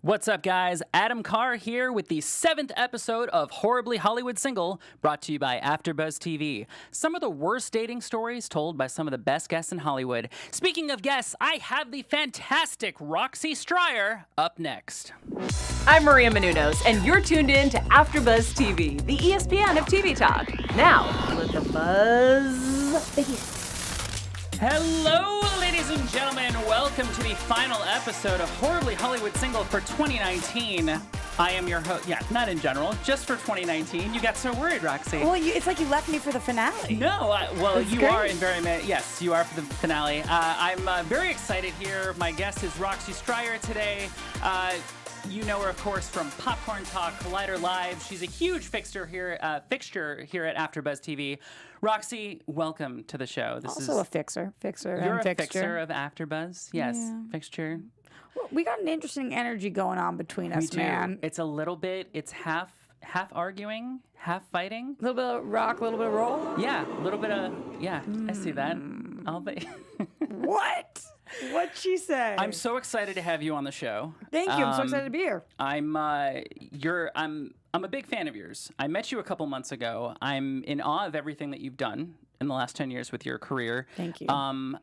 What's up, guys? Adam Carr here with the 7th episode of Horribly Hollywood Single, brought to you by AfterBuzz TV. Some of the worst dating stories told by some of the best guests in Hollywood. Speaking of guests, I have the fantastic Roxy Striar up next. I'm Maria Menounos, and you're tuned in to AfterBuzz TV, the ESPN of TV talk. Now, let the buzz begin. Hello, ladies and gentlemen. Welcome to the final episode of Horribly Hollywood Single for 2019. I am your host. Yeah, not in general, just for 2019. You got so worried, Roxy. Well, it's like you left me for the finale. No, you great. are in very many. Yes, you are for the finale. I'm very excited here. My guest is Roxy Striar today. You know her, of course, from Popcorn Talk, Collider Live. She's a huge fixture here at AfterBuzz TV. Roxy, welcome to the show. This also is a fixer. You're a fixer of AfterBuzz. Yes, yeah. Fixture. Well, we got an interesting energy going on between us, man. It's a little bit. It's half arguing, half fighting. A little bit of rock, a little bit of roll. Yeah, a little bit of I see that. I'll be. What? What'd she say? I'm so excited to have you on the show. Thank you. I'm so excited to be here. I'm a big fan of yours. I met you a couple months ago. I'm in awe of everything that you've done in the last 10 years with your career. Thank you. I'm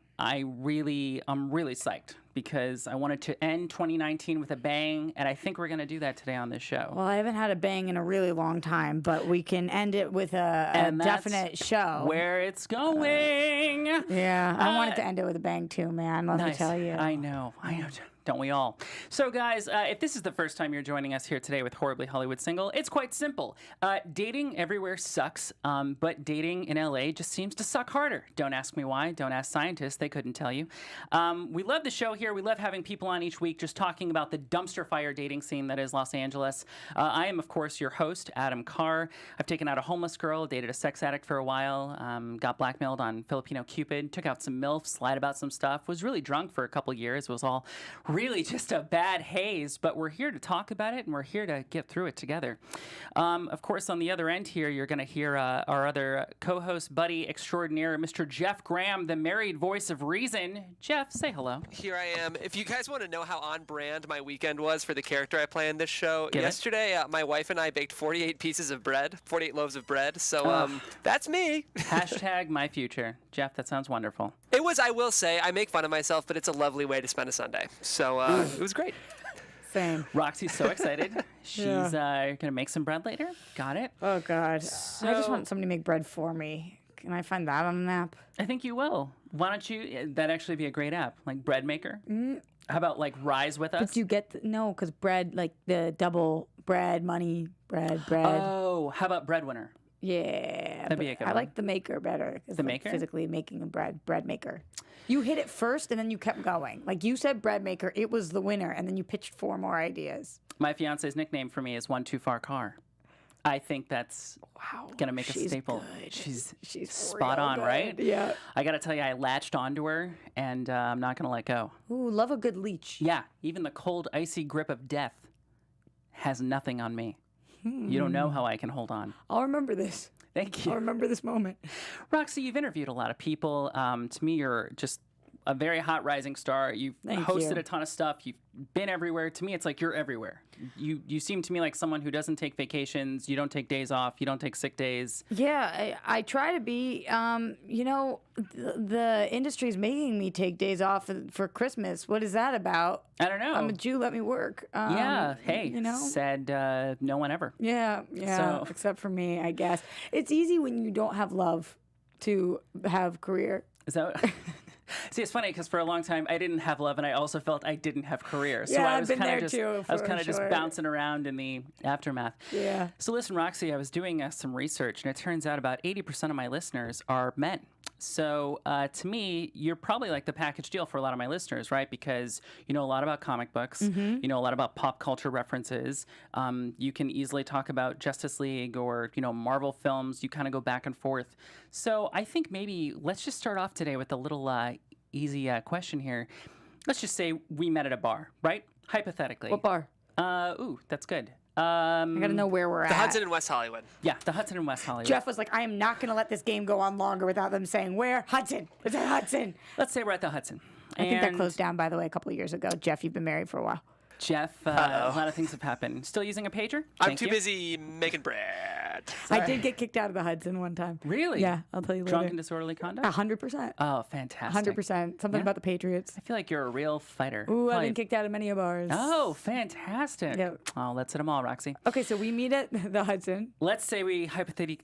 really psyched because I wanted to end 2019 with a bang, and I think we're going to do that today on this show. Well, I haven't had a bang in a really long time, but we can end it with a definite show. Where it's going. Yeah, I wanted to end it with a bang too, man. Let me tell you. I know. Don't we all? So, guys, if this is the first time you're joining us here today with Horribly Hollywood Single, it's quite simple. Dating everywhere sucks, but dating in LA just seems to suck harder. Don't ask me why. Don't ask scientists. They couldn't tell you. We love the show here. We love having people on each week just talking about the dumpster fire dating scene that is Los Angeles. I am, of course, your host, Adam Carr. I've taken out a homeless girl, dated a sex addict for a while, got blackmailed on Filipino Cupid, took out some MILFs, lied about some stuff, was really drunk for a couple years, was all really just a bad haze, but we're here to talk about it and we're here to get through it together. Of course, on the other end here, you're going to hear our other co-host, buddy extraordinaire, Mr. Jeff Graham, the married voice of reason. Jeff, say hello. Here I am. If you guys want to know how on brand my weekend was for the character I play in this show, yesterday my wife and I baked 48 pieces of bread, 48 loaves of bread, so that's me. Hashtag my future. Jeff, that sounds wonderful. It was, I will say, I make fun of myself, but it's a lovely way to spend a Sunday. So it was great. Same. Roxy's so excited. She's going to make some bread later. Got it. Oh, God. So, I just want somebody to make bread for me. Can I find that on an app? I think you will. Why don't you? That'd actually be a great app, like Bread Maker. How about like Rise With Us? But you get no, because bread, like the double bread, money, bread. Oh, how about Breadwinner? Yeah, that'd be a good one. I like the maker better. The maker? Physically making a bread maker. You hit it first and then you kept going. Like you said bread maker, it was the winner, and then you pitched 4 more ideas. My fiance's nickname for me is One Too Far Car. I think that's gonna make a staple. Good. She's spot on, good. Right? Yeah. I gotta tell you, I latched onto her, and I'm not gonna let go. Ooh, love a good leech. Yeah, even the cold, icy grip of death has nothing on me. You don't know how I can hold on. I'll remember this. Thank you. I'll remember this moment. Roxy, you've interviewed a lot of people. To me, you're just a very hot rising star. You've hosted a ton of stuff. You've been everywhere. To me, it's like you're everywhere. You seem to me like someone who doesn't take vacations. You don't take days off. You don't take sick days. Yeah, I try to be. The industry's making me take days off for Christmas. What is that about? I don't know. I'm a Jew. Let me work. Hey, said no one ever. Yeah. So. Except for me, I guess. It's easy when you don't have love to have career. Is that? See, it's funny because for a long time I didn't have love, and I also felt I didn't have career. So I was kind of just bouncing around in the aftermath. Yeah. So listen, Roxy, I was doing some research, and it turns out about 80% of my listeners are men. So to me, you're probably like the package deal for a lot of my listeners, right? Because you know a lot about comic books, you know a lot about pop culture references. You can easily talk about Justice League or Marvel films. You kind of go back and forth. So I think maybe let's just start off today with a little easy question here. Let's just say we met at a bar, right? Hypothetically. What bar? That's good. I gotta know where we're at. The Hudson in West Hollywood. Yeah, the Hudson in West Hollywood. Jeff was like, I am not gonna let this game go on longer without them saying where. Hudson. It's at Hudson. Let's say we're at the Hudson. I think that closed down, by the way, a couple of years ago. Jeff, you've been married for a while. Jeff, a lot of things have happened. Still using a pager? I'm Thank too you. busy making bread. I did get kicked out of the Hudson one time. Really? Yeah, I'll tell you Drunk later. and disorderly conduct? 100%. Oh, fantastic. 100%. Something Yeah. about the Patriots. I feel like you're a real fighter. Ooh, I've Probably- been kicked out of many of bars. Oh, fantastic. Yep. Oh, let's hit them all, Roxy. Okay, so we meet at the Hudson. Let's say we hypothetically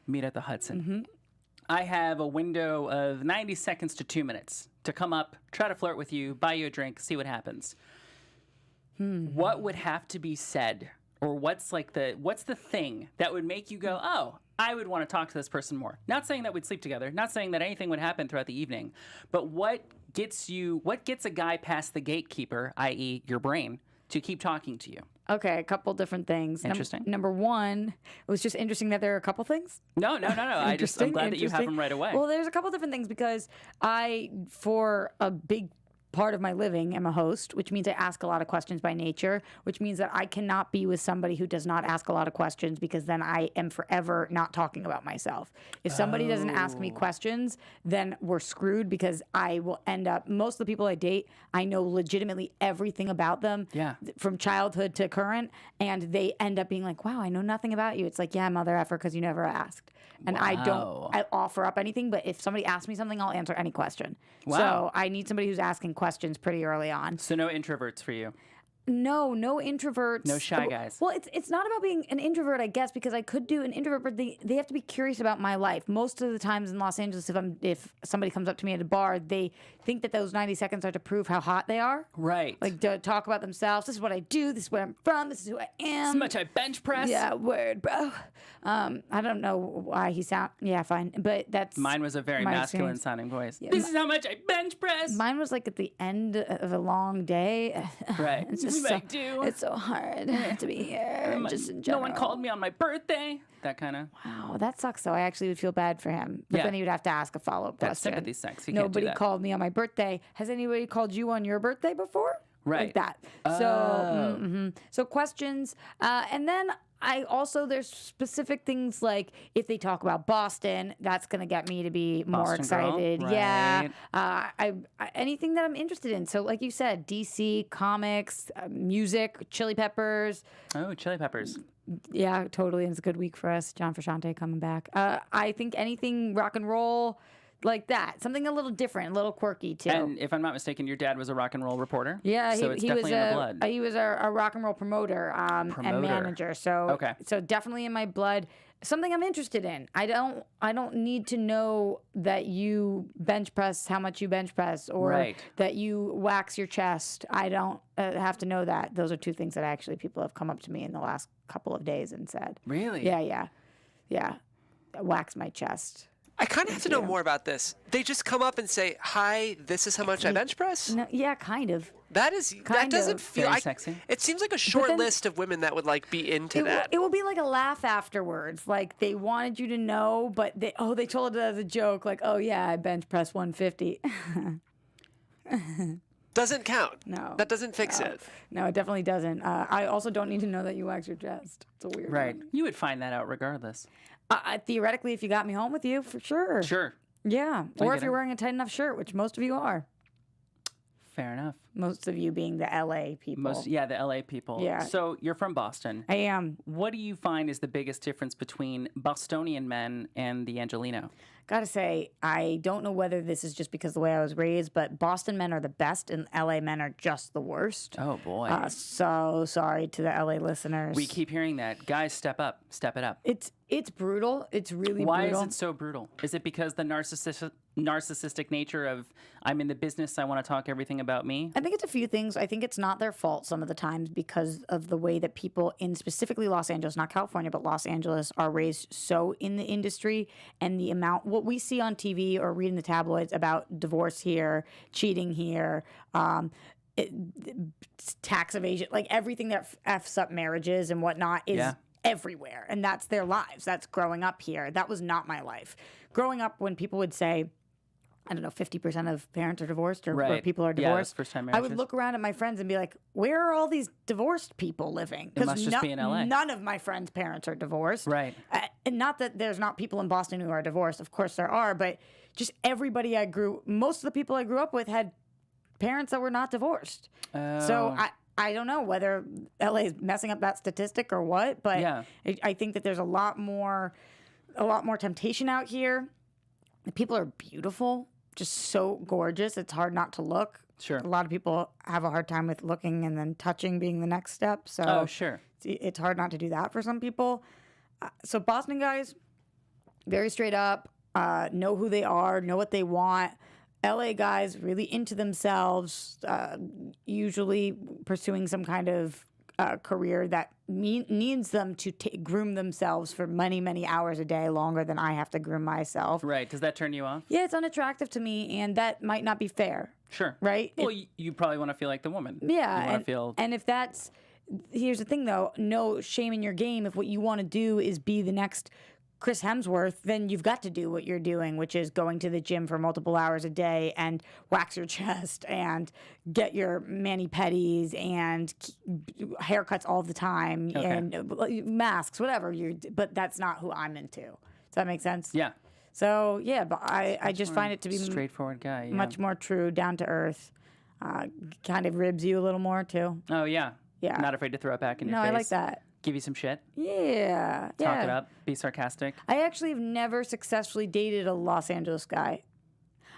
meet at the Hudson. Mm-hmm. I have a window of 90 seconds to 2 minutes to come up, try to flirt with you, buy you a drink, see what happens. What would have to be said, or what's the thing that would make you go, oh, I would want to talk to this person more? Not saying that we'd sleep together, not saying that anything would happen throughout the evening, but what gets a guy past the gatekeeper, i.e., your brain, to keep talking to you? Okay, a couple different things. Interesting. Number one, it was just interesting that there are a couple things. No. I'm glad that you have them right away. Well, there's a couple different things because I, for a big part of my living, am a host, which means I ask a lot of questions by nature, which means that I cannot be with somebody who does not ask a lot of questions because then I am forever not talking about myself. If somebody doesn't ask me questions, then we're screwed because I will end up, most of the people I date, I know legitimately everything about them Yeah. from childhood to current, and they end up being like, wow, I know nothing about you. It's like, yeah, mother effer, because you never asked. And I Wow. don't offer up anything, but if somebody asks me something, I'll answer any question. Wow. So I need somebody who's asking questions pretty early on. So no introverts for you. No introverts. No shy guys. Well, it's not about being an introvert, I guess, because I could do an introvert, but they have to be curious about my life. Most of the times in Los Angeles, if somebody comes up to me at a bar, they think that those 90 seconds are to prove how hot they are. Right. Like to talk about themselves. This is what I do. This is where I'm from. This is who I am. How much I bench press. Yeah, word, bro. I don't know why he sound. Yeah, fine, but that's Mine was a very my masculine experience. sounding voice. Yeah, This is how much I bench press. Mine was like at the end of a long day. Right. It's This just is what I so, do. it's so hard to be here. Just in No general. one called me on my birthday. That kind of. Wow, that sucks. Though I actually would feel bad for him, but Yeah. then he would have to ask a follow-up That's question. sympathy sex. You can't do Nobody that. called me on my birthday. Has anybody called you on your birthday before? Right. Like that. So, so questions, and then I also there's specific things like if they talk about Boston, that's gonna get me to be more Boston girl, excited. Yeah, right. I anything that I'm interested in. So like you said, DC comics, music, Chili Peppers. Oh, Chili Peppers. Yeah, totally. It's a good week for us. John Frusciante coming back. I think anything rock and roll like that, something a little different, a little quirky too. And if I'm not mistaken, your dad was a rock and roll reporter. Yeah, so it's he was definitely in the blood. he was a rock and roll promoter, and manager. So Okay. so definitely in my blood. Something I'm interested in. I don't need to know that you bench press how much you bench press or Right. that you wax your chest. I don't have to know that. Those are two things that actually people have come up to me in the last couple of days and said. Really? Yeah. Wax my chest. I kind of have to know more about this. They just come up and say, "Hi, this is how much I bench press." No, yeah, kind of. That Kind doesn't of. feel. Very sexy. It seems like a short then- list of women that would like be into that. It will be like a laugh afterwards. Like they wanted you to know, but they told it as a joke. Like, oh yeah, I bench press 150. Doesn't count. No, That doesn't fix no. it. No, it definitely doesn't. I also don't need to know that you wax your chest. It's a weird Right. one. You would find that out regardless. Theoretically, if you got me home with you, for sure. Sure. Yeah. I Or get if you're it. wearing a tight enough shirt, which most of you are. Fair enough. Most of you being the LA people. The LA people. Yeah. So you're from Boston. I am. What do you find is the biggest difference between Bostonian men and the Angelino? Gotta say, I don't know whether this is just because of the way I was raised, but Boston men are the best and LA men are just the worst. Oh boy. So sorry to the LA listeners. We keep hearing that. Guys, step up. Step it up. It's brutal. It's really Why brutal. is it so brutal? Is it because the narcissistic nature of I'm in the business, I want to talk everything about me? I think it's a few things. I think it's not their fault some of the times because of the way that people in specifically Los Angeles, not California, but Los Angeles are raised so in the industry and the amount, what we see on TV or read in the tabloids about divorce here, cheating here, tax evasion, like everything that F's up marriages and whatnot is everywhere. And that's their lives. That's growing up here. That was not my life. Growing up when people would say, I don't know, 50% of parents are divorced or people are Yeah, divorced. that's first-time I would marriages. look around at my friends and be like, where are all these divorced people living? It must just be in LA. None of my friends' parents are divorced. Right. And not that there's not people in Boston who are divorced. Of course there are. But just everybody most of the people I grew up with had parents that were not divorced. Oh. So I don't know whether LA is messing up that statistic or what, but Yeah. I think that there's a lot more temptation out here. The people are beautiful, just so gorgeous. It's hard not to look. Sure. A lot of people have a hard time with looking and then touching being the next step. So Oh, sure. it's hard not to do that for some people. So Boston guys, very straight up, know who they are, know what they want. LA guys really into themselves, usually pursuing some kind of career that needs them to groom themselves for many, many hours a day, longer than I have to groom myself. Right. Does that turn you off? Yeah, it's unattractive to me, and that might not be fair. Sure. Right? Well, you probably want to feel like the woman. Yeah, You want to feel. and if that's, here's the thing though, no shame in your game. If what you want to do is be the next Chris Hemsworth, then you've got to do what you're doing, which is going to the gym for multiple hours a day and wax your chest and get your mani-pedis and haircuts all the time and masks, whatever. But that's not who I'm into. Does that make sense? Yeah. So, yeah, but I just find it to be straightforward guy. Yeah. much more true, down to earth. Kind of ribs you a little more, too. Oh, yeah. Yeah. Not afraid to throw it back in your No, face. I like that. Give you some shit. Yeah. Talk it up. Be sarcastic. I actually have never successfully dated a Los Angeles guy.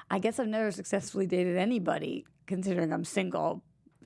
I guess I've never successfully dated anybody, considering I'm single.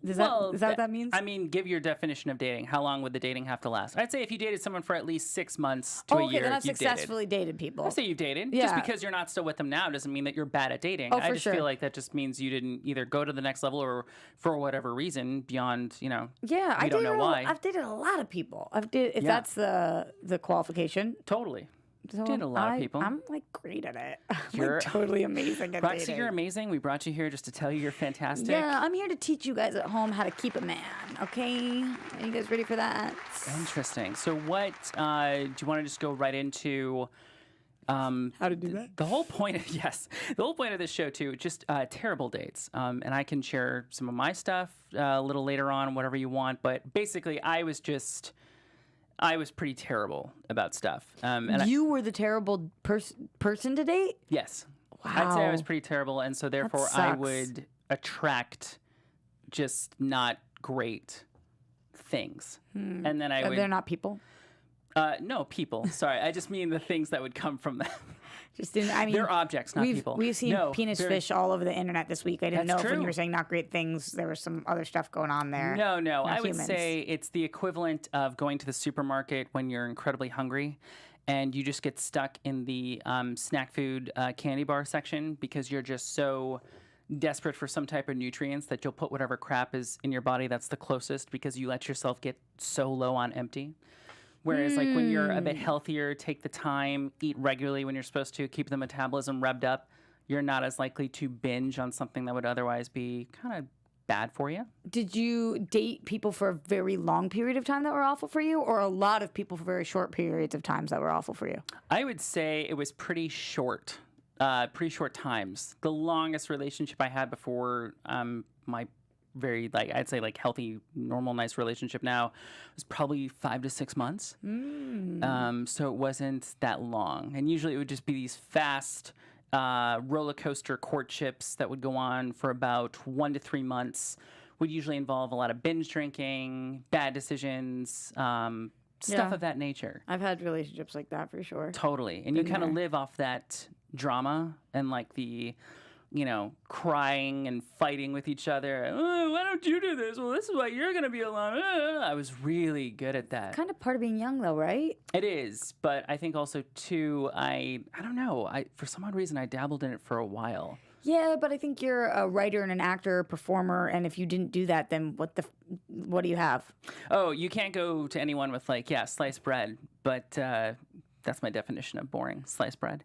Is that what that means? I mean, give your definition of dating. How long would the dating have to last? I'd say if you dated someone for at least 6 months to a year, then I've you've successfully dated people. I'd say you've dated. Yeah. Just because you're not still with them now doesn't mean that you're bad at dating. Oh, I for just sure. feel like that just means you didn't either go to the next level or for whatever reason beyond, Yeah, we don't know why. I've dated a lot of people. If that's the qualification. Totally. So Dated a lot of people. I'm like great at it. I'm You're- like totally amazing at Roxy, dating. you're amazing. We brought you here just to tell you you're fantastic. Yeah, I'm here to teach you guys at home how to keep a man. Okay, are you guys ready for that? Interesting. So what, do you want to just go right into... How to do that? The whole point of the whole point of this show too, just terrible dates. And I can share some of my stuff a little later on, whatever you want. But basically, I was pretty terrible about stuff. And You were the terrible person to date? yes, I'd say I was Wow. pretty terrible, and so therefore I sucks. would attract just not great things. And then I would They're not people. no people. Sorry, I just mean the things that would come from them. Just didn't. I mean, They're objects, not people. We've seen No, penis they're- fish all over the internet this week. I didn't know That's if when you true. were saying not great things, there was some other stuff going on there. No. Not I would humans. say it's the equivalent of going to the supermarket when you're incredibly hungry and you just get stuck in the snack food candy bar section because you're just so desperate for some type of nutrients that you'll put whatever crap is in your body that's the closest because you let yourself get so low on empty. Whereas, like, when you're a bit healthier, take the time, eat regularly when you're supposed to, keep the metabolism revved up, you're not as likely to binge on something that would otherwise be kind of bad for you. Did you date people for a very long period of time that were awful for you, or a lot of people for very short periods of times that were awful for you? I would say it was pretty short times. The longest relationship I had before my very, I'd say, healthy, normal, nice relationship now was probably 5 to 6 months. So it wasn't that long. And usually it would just be these fast roller coaster courtships that would go on for about 1 to 3 months. Would usually involve a lot of binge drinking, bad decisions, stuff Yeah. of that nature. I've had relationships like that for sure. Totally. And you Been kind of there. live off that drama and the, crying and fighting with each other. Oh, why don't you do this? Well, this is why you're going to be alone. I was really good at that. Kind of part of being young, though, right? It is. But I think also, too, I don't know. For some odd reason, I dabbled in it for a while. Yeah, but I think you're a writer and an actor, a performer, and if you didn't do that, then what do you have? Oh, you can't go to anyone with sliced bread. But that's my definition of boring, sliced bread.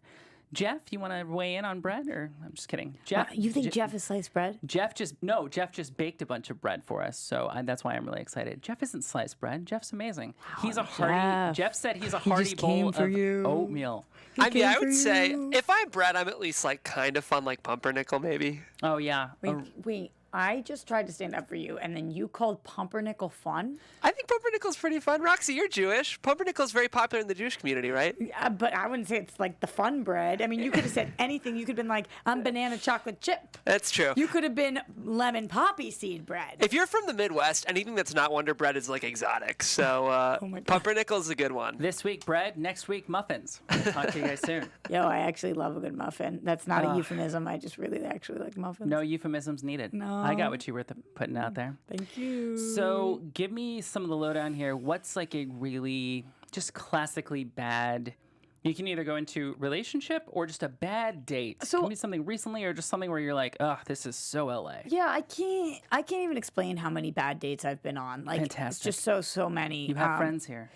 Jeff, you want to weigh in on bread, or I'm just kidding. Jeff, You think Jeff is sliced bread? Jeff just baked a bunch of bread for us, so that's why I'm really excited. Jeff isn't sliced bread. Jeff's amazing. He's a hearty. Jeff said he's a hearty just bowl came of for you. oatmeal. I mean, I would say if I'm bread, I'm at least kind of fun, like pumpernickel maybe. Oh yeah. Wait, I just tried to stand up for you, and then you called pumpernickel fun. I think pumpernickel's pretty fun. Roxy, you're Jewish. Pumpernickel's very popular in the Jewish community, right? Yeah, but I wouldn't say it's like the fun bread. I mean, you could have said anything. You could have been like, I'm banana chocolate chip. That's true. You could have been lemon poppy seed bread. If you're from the Midwest, anything that's not Wonder Bread is like exotic. So my God. pumpernickel's a good one. This week bread, next week muffins. We'll talk to you guys soon. Yo, I actually love a good muffin. That's not a euphemism. I just really actually like muffins. No euphemisms needed. No. I got what you were putting out there. Thank you. So give me some of the lowdown here. What's like a really just classically bad? You can either go into relationship or just a bad date. So- Give me something recently or just something where you're like, oh, this is so LA. Yeah, I can't even explain how many bad dates I've been on. Like, Fantastic. it's just so many. You have friends here.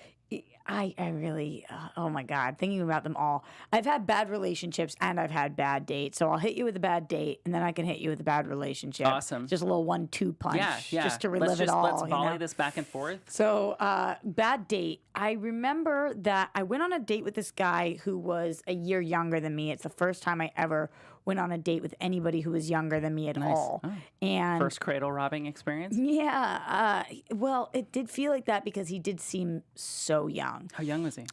I really, oh my God, thinking about them all. I've had bad relationships and I've had bad dates. So I'll hit you with a bad date and then I can hit you with a bad relationship. Awesome. Just a little 1-2 punch. Yeah. Just to relive it all. Let's you volley know? this back and forth. So, bad date. I remember that I went on a date with this guy who was a year younger than me. It's the first time I ever went on a date with anybody who was younger than me at all. Oh. And First cradle robbing experience? yeah, well, it did feel like that because he did seem so young. How young was he?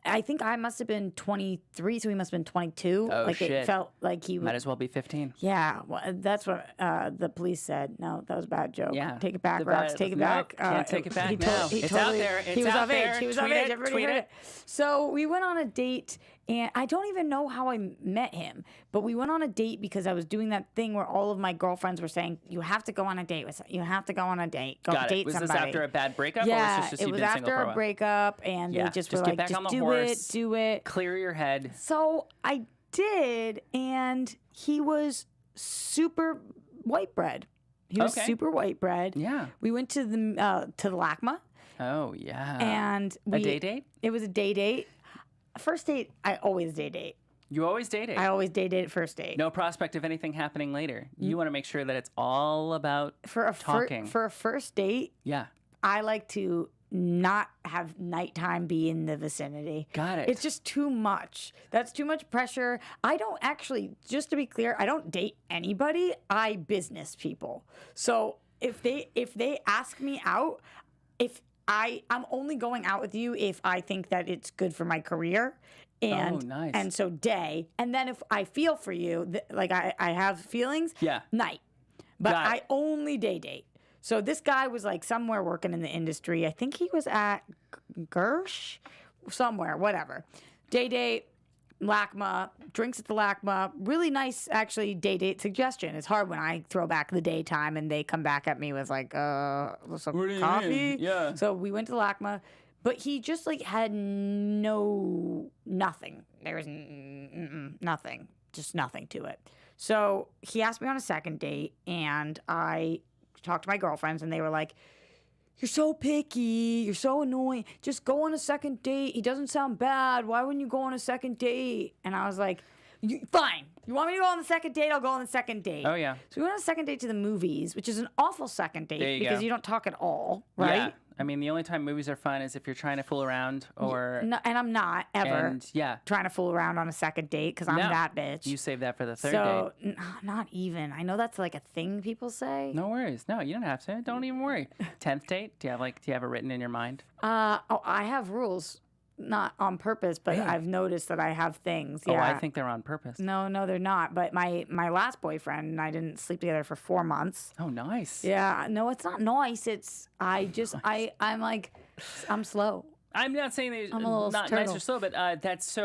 I think I must have been 23, so he must have been 22. Oh, like shit. it felt like he was. Might as well be 15. Yeah, well, that's what the police said. No, that was a bad joke. Yeah. Take it back, The Rox. bad- Take it no, back. can't take it back he now. he It's out totally- there. he It's was out of there. age. He was of Tweet age. it, Everybody tweet heard it. it. So we went on a date, and I don't even know how I met him, but we went on a date because I was doing that thing where all of my girlfriends were saying, "You have to go on a date with. You have to go on a date. Go Got date it. Was somebody." this after a bad breakup or Yeah, was this just it you've was been single after for a a while? breakup, and Yeah, they just just were get like, back "Just on the do horse. it, do it." Clear your head. So I did, and he was super white bread. He was Okay. super white bread. Yeah. We went to the LACMA, Oh, yeah. and a day date? It was a day date. First date, I always day date. You always dating. I always day date at first date. No prospect of anything happening later. You want to make sure that it's all about for a talking. for a first date, Yeah. I like to not have nighttime be in the vicinity. Got it. It's just too much. That's too much pressure. I don't actually, just to be clear, I don't date anybody. I business people. So if they ask me out, I'm only going out with you if I think that it's good for my career. And, nice. And so day. And then if I feel for you, like I have feelings, Yeah. night. But Got I it. only day date. So this guy was like somewhere working in the industry. I think he was at Gersh, somewhere, whatever. Day date, LACMA, drinks at the LACMA. Really nice, actually, day date suggestion. It's hard when I throw back the daytime and they come back at me with like, some What do you coffee. mean? Yeah. So we went to LACMA, but he just like had nothing. There was nothing, just nothing to it. So he asked me on a second date, and I talked to my girlfriends, and they were like, "You're so picky. You're so annoying. Just go on a second date. He doesn't sound bad. Why wouldn't you go on a second date?" And I was like, "Fine. You want me to go on the second date? I'll go on the second date." Oh, yeah. So we went on a second date to the movies, which is an awful second date There you because go. you don't talk at all, right? Yeah. I mean, the only time movies are fun is if you're trying to fool around or. No, and I'm not ever And yeah. trying to fool around on a second date because I'm No. that bitch. You save that for the third so date. not even. I know that's like a thing people say. No worries. No, you don't have to. Don't even worry. 10th date? Do you have it written in your mind? I have rules, not on purpose, but Really? I've noticed that I have things. Oh, Yeah. I think they're on purpose. No, they're not. But my last boyfriend and I didn't sleep together for 4 months. Oh, nice. Yeah, no, it's not nice. It's I'm like I'm slow. I'm not saying that I'm a little not nice turtle. or slow, but that's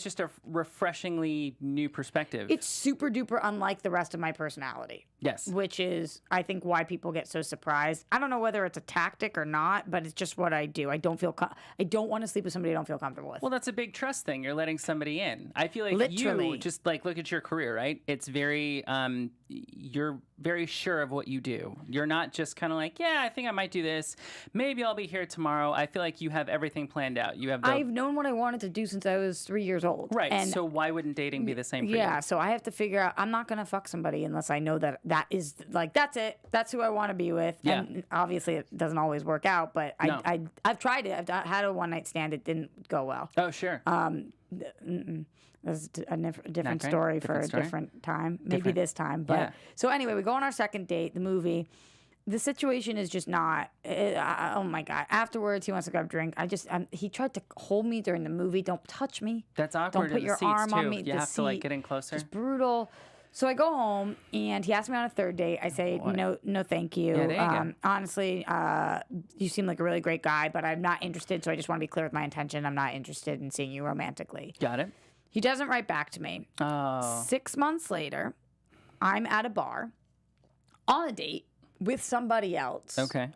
just a refreshingly new perspective. It's super duper unlike the rest of my personality. Yes. Which is, I think, why people get so surprised. I don't know whether it's a tactic or not, but it's just what I do. I don't want to sleep with somebody I don't feel comfortable with. Well, that's a big trust thing. You're letting somebody in. I feel like Literally. you just like look at your career, right? It's very you're very sure of what you do. You're not just kind of like, yeah, I think I might do this. Maybe I'll be here tomorrow. I feel like you have everything planned out. You have the I've known what I wanted to do since I was 3 years old. right. And So why wouldn't dating be the same for you? yeah, so I have to figure out, I'm not going to fuck somebody unless I know that that is like, that's it. That's who I want to be with. Yeah. And obviously it doesn't always work out, but No. I've tried it. I've had a one night stand. It didn't go well. Oh, sure. That's a different great. story Different for a story. different time. Maybe Different. this time. But Yeah. so anyway, we go on our second date, the movie. The situation is just not. Oh my god! Afterwards, he wants to grab a drink. He tried to hold me during the movie. Don't touch me. That's awkward. Don't in put the your seats, arm too. on me. You The have to like seat get in closer. is brutal. So I go home, and he asked me on a third date. I say no, thank you. Yeah, there you go. Honestly, you seem like a really great guy, but I'm not interested. So I just want to be clear with my intention. I'm not interested in seeing you romantically. Got it. He doesn't write back to me. Oh. 6 months later, I'm at a bar on a date with somebody else. Okay.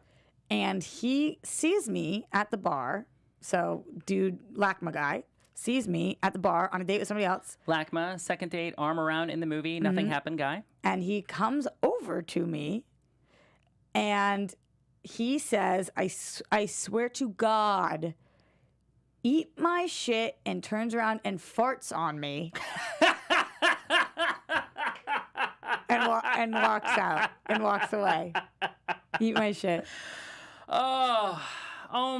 And he sees me at the bar. So, dude, LACMA guy, sees me at the bar on a date with somebody else. LACMA, second date, arm around in the movie, nothing happened guy. And he comes over to me and he says, I swear to God, eat my shit, and turns around and farts on me. and walks out and walks away. Eat my shit. Oh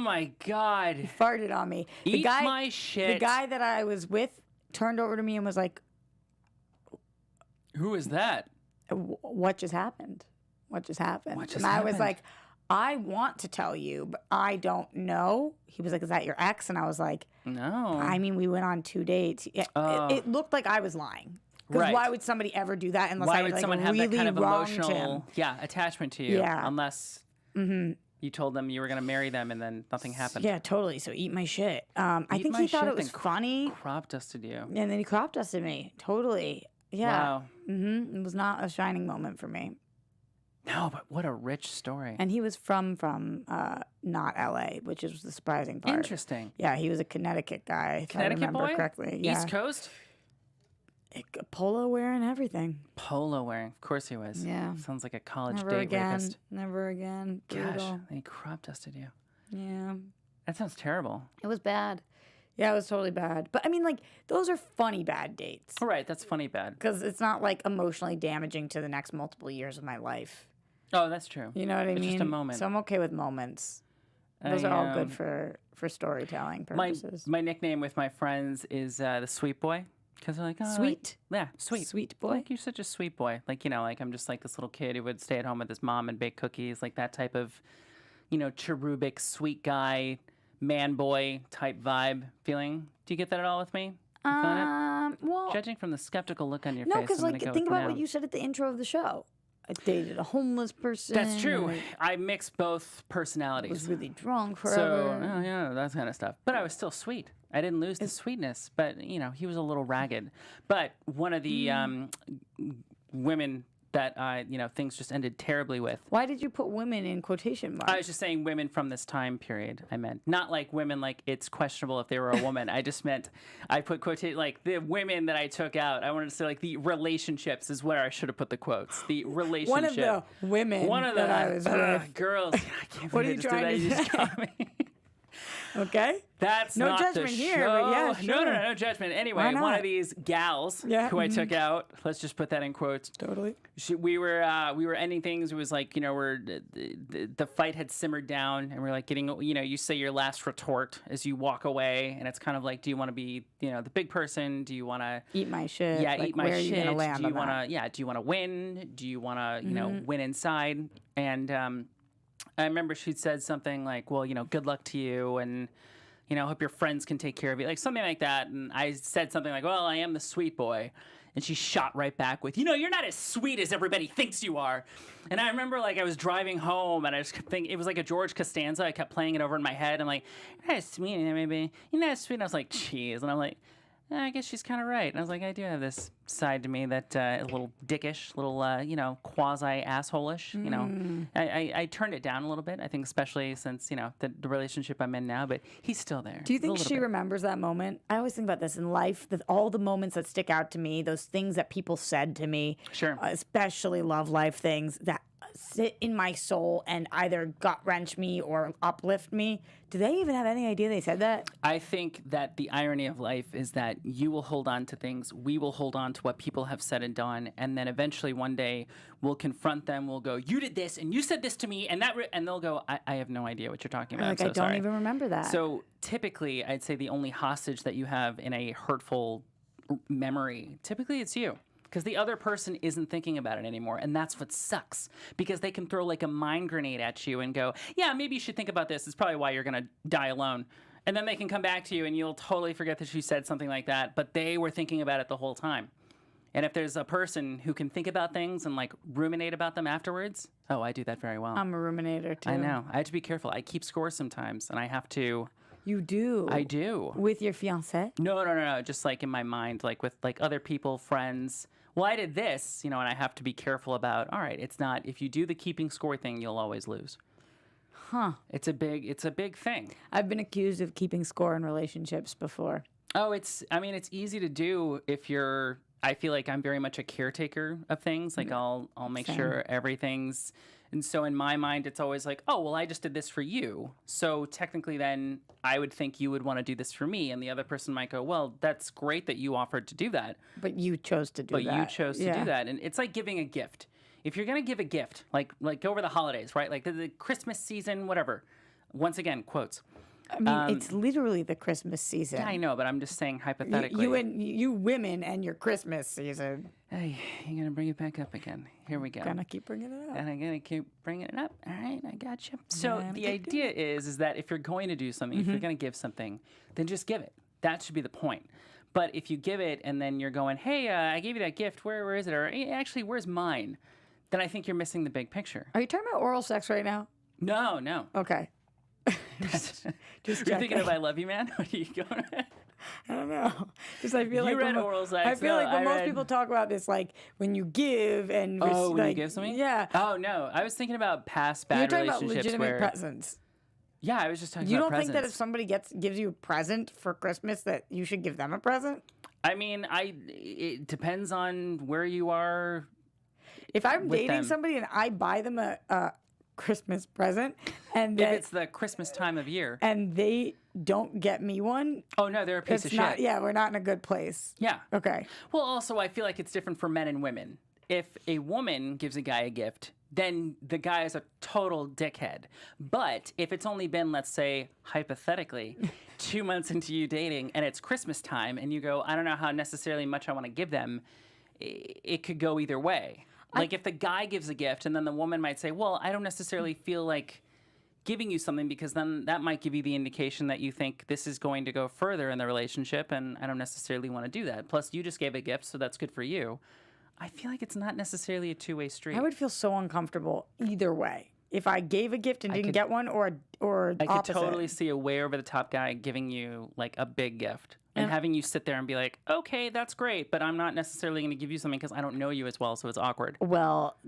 my God. Farted on me. Eat my shit. The guy that I was with turned over to me and was like, Who is that? what just happened? What just happened? What just and I was happened? like, I want to tell you, but I don't know. He was like, is that your ex? And I was like, No. I mean, we went on 2 dates. It looked like I was lying. Because Right. why would somebody ever do that unless Why I would like, someone have really that kind of wronged emotional him? attachment to you? Yeah. Unless you told them you were going to marry them and then nothing happened. Yeah, totally. So eat my shit. I Eat think my he thought shit, it was then funny. Crop dusted you. And then he crop dusted me. Totally. Yeah. Wow. It was not a shining moment for me. No, but what a rich story. And he was from not LA, which is the surprising part. Interesting. Yeah, he was a Connecticut guy, if I Connecticut remember boy? correctly. Yeah. East Coast? Polo wearing everything. Polo wearing. Of course he was. Yeah. Sounds like a college Never date again. rapist. Never again. Gosh, Brutal. and he crop dusted you. Yeah. That sounds terrible. It was bad. Yeah, it was totally bad. But I mean, like, those are funny bad dates. All right, that's funny bad. Because it's not like emotionally damaging to the next multiple years of my life. Oh, that's true. You know what I It's mean? just a moment. So I'm okay with moments. Those are all good for storytelling my purposes. my nickname with my friends is the sweet boy. Because they're like, oh, Sweet? yeah, sweet. Sweet boy? Like, you're such a sweet boy. Like, like I'm just like this little kid who would stay at home with his mom and bake cookies. Like that type of, cherubic, sweet guy, man boy type vibe feeling. Do you get that at all with me? You feel it? Well, Judging from the skeptical look on your no, face, because I'm like gonna go think with about what no. you said at the intro of the show. I dated a homeless person. That's true. I I mix both personalities. was really drunk So, forever. yeah, that kind of stuff. But I was still sweet. I didn't lose the sweetness, but, he was a little ragged. But one of the women that, things just ended terribly with. Why did you put women in quotation marks? I was just saying women from this time period, I meant. Not like women like it's questionable if they were a woman. I just meant I put quotation, like the women that I took out. I wanted to say like the relationships is where I should have put the quotes. The relationship. One of the women that I was with. girls. I can't What believe are I you just did trying that. to You just say? got me. Okay. That's No not judgment the here, show. but yeah, sure. No judgment. Anyway, Why one not? of these gals Yeah, who I took out. Let's just put that in quotes. Totally. We were ending things. It was like the fight had simmered down, and we're like getting you say your last retort as you walk away, and it's kind of like, do you want to be the big person? Do you want to Eat my shit. yeah Like, eat my where shit? Are you gonna land do you on want that? to do you want to win? Do you want to win inside? And I remember she'd said something like, well, good luck to you, and hope your friends can take care of you, like something like that. And I said something like, well, I am the sweet boy. And she shot right back with, you're not as sweet as everybody thinks you are. And I remember like I was driving home and I just kept thinking, it was like a George Costanza. I kept playing it over in my head. I'm like, you're not as sweet, maybe. You're not as sweet. And I was like, jeez. And I'm like, I guess she's kind of right. And I was like, I do have this side to me that a little dickish, little, quasi-asshole-ish. I turned it down a little bit, I think, especially since, the relationship I'm in now. But he's still there. Do you think A little she bit. remembers that moment? I always think about this in life, all the moments that stick out to me, those things that people said to me, Sure. especially love life things that sit in my soul and either gut wrench me or uplift me. Do they even have any idea they said that? I think that the irony of life is that you will hold on to things, we will hold on to what people have said and done, and then eventually one day we'll confront them. We'll go, "You did this, and you said this to me," and and they'll go, "I have no idea what you're talking about." Like, I'm I so don't sorry." even remember that. So typically, I'd say the only hostage that you have in a hurtful memory, typically it's you. Because the other person isn't thinking about it anymore. And that's what sucks. Because they can throw like a mind grenade at you and go, "Yeah, maybe you should think about this. It's probably why you're going to die alone." And then they can come back to you and you'll totally forget that you said something like that. But they were thinking about it the whole time. And if there's a person who can think about things and like ruminate about them afterwards, oh, I do that very well. I'm a ruminator too. I know. I have to be careful. I keep score sometimes and I have to. You do? I do. With your fiancé? No. Just like in my mind, like with like other people, friends. Well, I did this, and I have to be careful about, all right, it's not, if you do the keeping score thing, you'll always lose. Huh. It's a big thing. I've been accused of keeping score in relationships before. Oh, it's easy to do if you're, I feel like I'm very much a caretaker of things. Like I'll make sure everything's, and so in my mind, it's always like, oh, well, I just did this for you. So technically then I would think you would want to do this for me. And the other person might go, well, that's great that you offered to do that. But you chose to do that. But you chose to do that. And it's like giving a gift. If you're going to give a gift, like over the holidays, right? Like the Christmas season, whatever. Once again, quotes. I mean, it's literally the Christmas season. Yeah, I know, but I'm just saying hypothetically. You women and your Christmas season. Hey, you're going to bring it back up again. Here we go. Gonna keep bringing it up. And I'm going to keep bringing it up. All right, I got you. So the idea is that if you're going to do something, if you're going to give something, then just give it. That should be the point. But if you give it and then you're going, hey, I gave you that gift. Where is it? Or actually, where's mine? Then I think you're missing the big picture. Are you talking about oral sex right now? No. Okay. Just You're thinking of I Love You, Man? What are you going with? I don't know. Just I feel like read oral sex. I feel like when most read... people talk about this, like when you give and when you give something. Yeah. Oh no, I was thinking about past bad You're talking relationships about legitimate where. presents. Yeah, I was just talking You about don't presents. think that if somebody gives you a present for Christmas that you should give them a present? I mean, it depends on where you are. If I'm dating them. somebody and I buy them a Christmas present, and If it's the Christmas time of year. and they don't get me one, Oh no, they're a piece of not. shit. Yeah, we're not in a good place. Yeah. Okay. Well, also, I feel like it's different for men and women. If a woman gives a guy a gift, then the guy is a total dickhead. But if it's only been, let's say, hypothetically, 2 months into you dating and it's Christmas time and you go, I don't know how necessarily much I want to give them, it could go either way. Like if the guy gives a gift and then the woman might say, well, I don't necessarily feel like giving you something because then that might give you the indication that you think this is going to go further in the relationship and I don't necessarily want to do that. Plus, you just gave a gift, so that's good for you. I feel like it's not necessarily a two-way street. I would feel so uncomfortable either way. If I gave a gift and didn't get one, or I opposite. could totally see a way over the top guy giving you like a big gift and having you sit there and be like, okay, that's great, but I'm not necessarily going to give you something because I don't know you as well, so it's awkward. Well,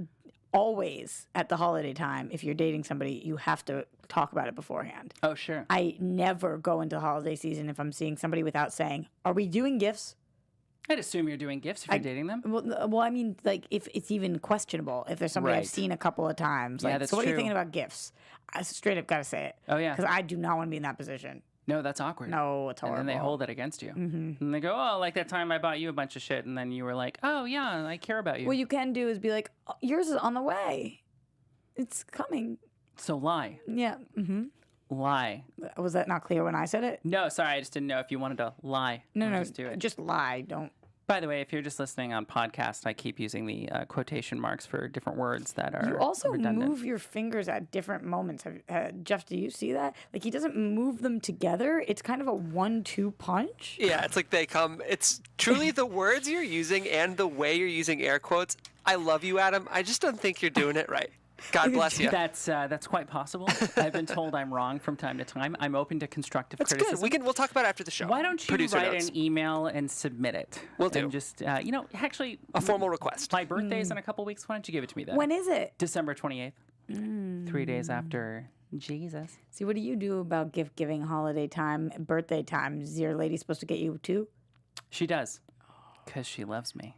always at the holiday time, if you're dating somebody, you have to talk about it beforehand. Oh, sure. I never go into the holiday season if I'm seeing somebody without saying, are we doing gifts? I'd assume you're doing gifts if you're dating them. Well, I mean, like, if it's even questionable, if there's somebody I've Right. seen a couple of times. Yeah, Like, that's so what are you true. thinking about gifts? I straight up got to say it. Oh, yeah. Because I do not want to be in that position. No, that's awkward. No, it's And horrible. then they hold it against you. Mm-hmm. And they go, oh, like that time I bought you a bunch of shit. And then you were like, oh, yeah, I care about you. What you can do is be like, oh, yours is on the way. It's coming. So lie. Yeah. Lie. Was that not clear when I said it? No, sorry, I just didn't know if you wanted to lie. No, or no. Just do it. Just lie. Don't. By the way, if you're just listening on podcast, I keep using the quotation marks for different words that are You also redundant. move your fingers at different moments. Jeff, do you see that? Like, he doesn't move them together. It's kind of a 1-2 punch. Yeah, it's like they come. It's truly the words you're using and the way you're using air quotes. I love you, Adam. I just don't think you're doing it right. God bless you. That's quite possible. I've been told I'm wrong from time to time. I'm open to constructive That's criticism. good. We'll talk about it after the show. Why don't you Producer write notes. an email and submit it? Will do. And just, actually, A formal request. my birthday's in a couple weeks. Why don't you give it to me then? When is it? December 28th. 3 days after Jesus. See, what do you do about gift giving, holiday time, birthday time? Is your lady supposed to get you too? She does. Because she loves me.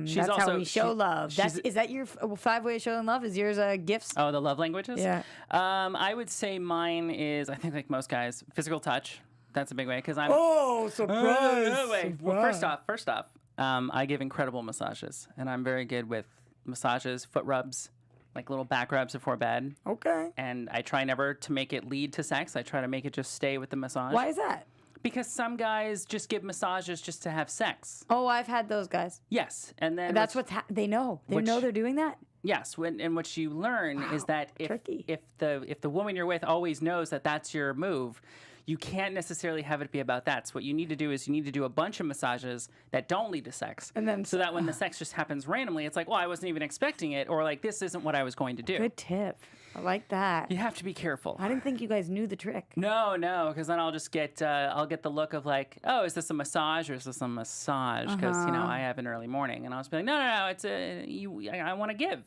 She's That's also how we show love. Is that your 5 ways of showing love? Is yours gifts? Oh, the love languages? Yeah. I would say mine is, I think like most guys, physical touch. That's a big way because I'm. Oh, surprise! No way. Well, first off, I give incredible massages, and I'm very good with massages, foot rubs, like little back rubs before bed. Okay. And I try never to make it lead to sex. I try to make it just stay with the massage. Why is that? Because some guys just give massages just to have sex. Oh, I've had those guys. Yes, and then That's they know. They know they're doing that. yes. And what you learn is that tricky. if the woman you're with always knows that that's your move, you can't necessarily have it be about that. So what you need to do is you need to do a bunch of massages that don't lead to sex, And then so that when the sex just happens randomly, it's like, well, I wasn't even expecting it, or like this isn't what I was going to do. Good tip. I like that. You have to be careful. I didn't think you guys knew the trick. No, because then I'll just get I'll get the look of like, oh, is this a massage or is this a massage? Because I have an early morning, and I'll just be like, no, it's I want to give,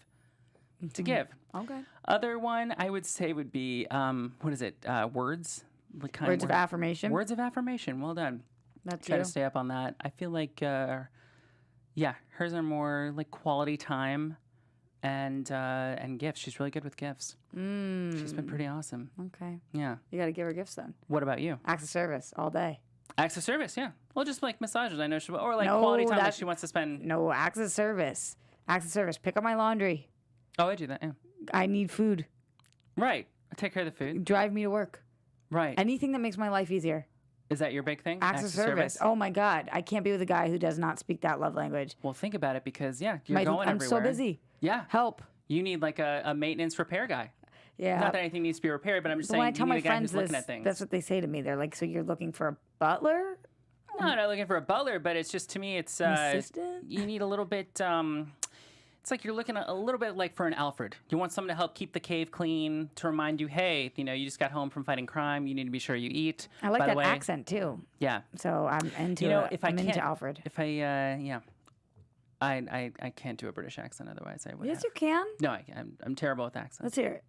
to give. Okay. Other one I would say would be what is it? Words. Like kind Words of affirmation. Words of affirmation. Well done. That's Try you. to stay up on that. I feel like hers are more like quality time and gifts. She's really good with gifts. She's been pretty awesome. Okay. Yeah. You got to give her gifts then. What about you? Acts of service all day. Acts of service, yeah. Well, just like massages. I know she, or like No, quality time. Like that- she wants to spend. No, acts of service. Acts of service. Pick up my laundry. Oh, I do that. Yeah. I need food. Right. I take care of the food. Drive me to work. Right. Anything that makes my life easier. Is that your big thing? Acts of service. Oh my God. I can't be with a guy who does not speak that love language. Well, think about it because you're going I'm everywhere. so busy. Yeah. Help. You need like a maintenance repair guy. Yeah. Not that anything needs to be repaired, but I'm just But when I saying tell you my need a guy friends who's looking this, at things. that's what they say to me. They're like, so you're looking for a butler? No, I'm not looking for a butler, but it's just to me, it's assistant? you need a little bit. It's like you're looking a little bit like for an Alfred. You want someone to help keep the cave clean, to remind you, hey, you just got home from fighting crime. You need to be sure you eat. I like By the that way, accent too. Yeah. So I'm into I'm into Alfred. If I I can't do a British accent, otherwise I would. Yes, have. you can. No, I'm terrible with accents. Let's hear it.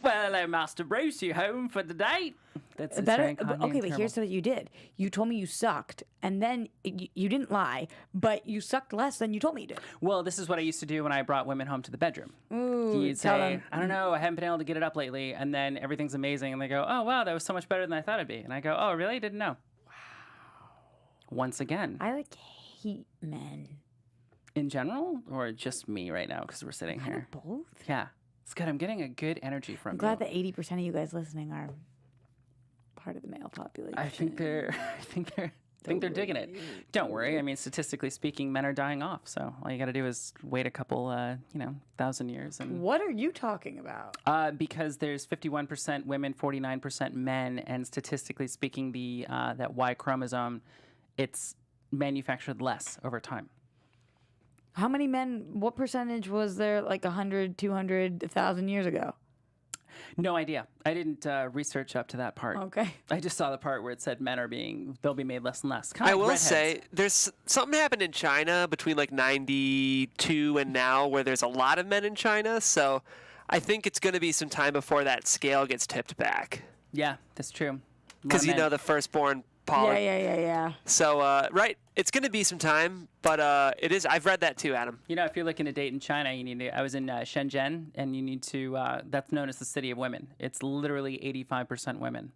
Well, hello, Master Bruce. You home for the date? That's Okay, but here's what you did. You told me you sucked, and then you didn't lie, but you sucked less than you told me you did. Well, this is what I used to do when I brought women home to the bedroom. Ooh, You'd tell say, them. I don't know, I haven't been able to get it up lately, and then everything's amazing, and they go, oh, wow, that was so much better than I thought it'd be. And I go, oh, really? Didn't know. Wow. Once again. I like hate men. In general, or just me right now, because we're sitting here? Both. Yeah. It's good. I'm getting a good energy from I'm you. glad that 80% of you guys listening are part of the male population. I think they're digging it. Don't worry. I mean, statistically speaking, men are dying off. So all you got to do is wait a couple, 1,000 years, and What are you talking about? because there's 51% women, 49% men, and statistically speaking, the that Y chromosome, it's manufactured less over time. How many men, what percentage was there like 100, 200, 1,000 years ago? No idea. I didn't research up to that part. Okay. I just saw the part where it said men they'll be made less and less. I will say there's something happened in China between like 92 and now where there's a lot of men in China. So I think it's going to be some time before that scale gets tipped back. Yeah, that's true. Because the firstborn poly. Yeah. So, right, it's going to be some time, but it is. I've read that too, Adam. If you're looking to date in China, you need to. I was in Shenzhen, and you need to. That's known as the city of women. It's literally 85% women.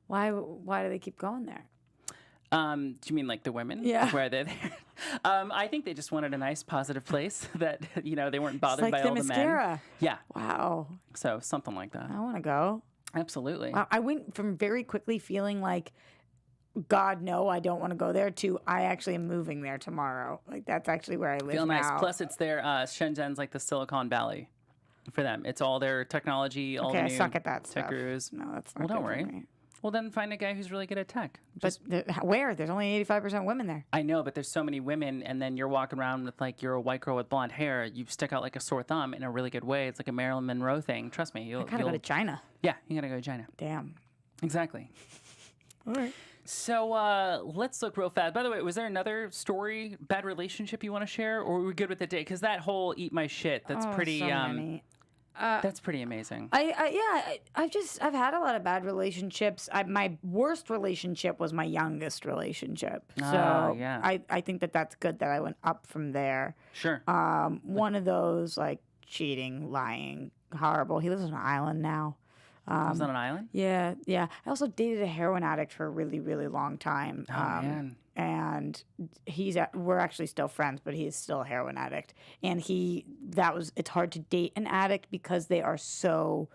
Why do they keep going there? Do you mean like the women? Yeah. Where they're there? I think they just wanted a nice, positive place that they weren't bothered It's like by all the men. Themyscira. Yeah. Wow. So something like that. I want to go. Absolutely. I went from very quickly feeling like, God, no, I don't want to go there, to I actually am moving there tomorrow. Like, that's actually where I live Feel nice. now. Plus, it's their Shenzhen's like the Silicon Valley for them. It's all their technology, all Okay, the I new suck at that tech stuff. gurus. No, that's Well, not don't good for worry. me. Well, then find a guy who's really good at tech. But where? There's only 85% women there. I know, but there's so many women, and then you're walking around with you're a white girl with blonde hair. You stick out like a sore thumb in a really good way. It's like a Marilyn Monroe thing. Trust me. I gotta go to China. Yeah, you gotta go to China. Damn. Exactly. All right. So let's look real fast. By the way, was there another story, bad relationship you want to share, or were we good with the date? Because that whole eat my shit, that's pretty. So many. That's pretty amazing. I've had a lot of bad relationships. My worst relationship was my youngest relationship. So yeah. I think that's good that I went up from there. Sure. One of those like cheating, lying, horrible. He lives on an island now. Was on an island? Yeah. I also dated a heroin addict for a really, really long time. Oh, man. And we're actually still friends, but he's still a heroin addict. And it's hard to date an addict because they are so,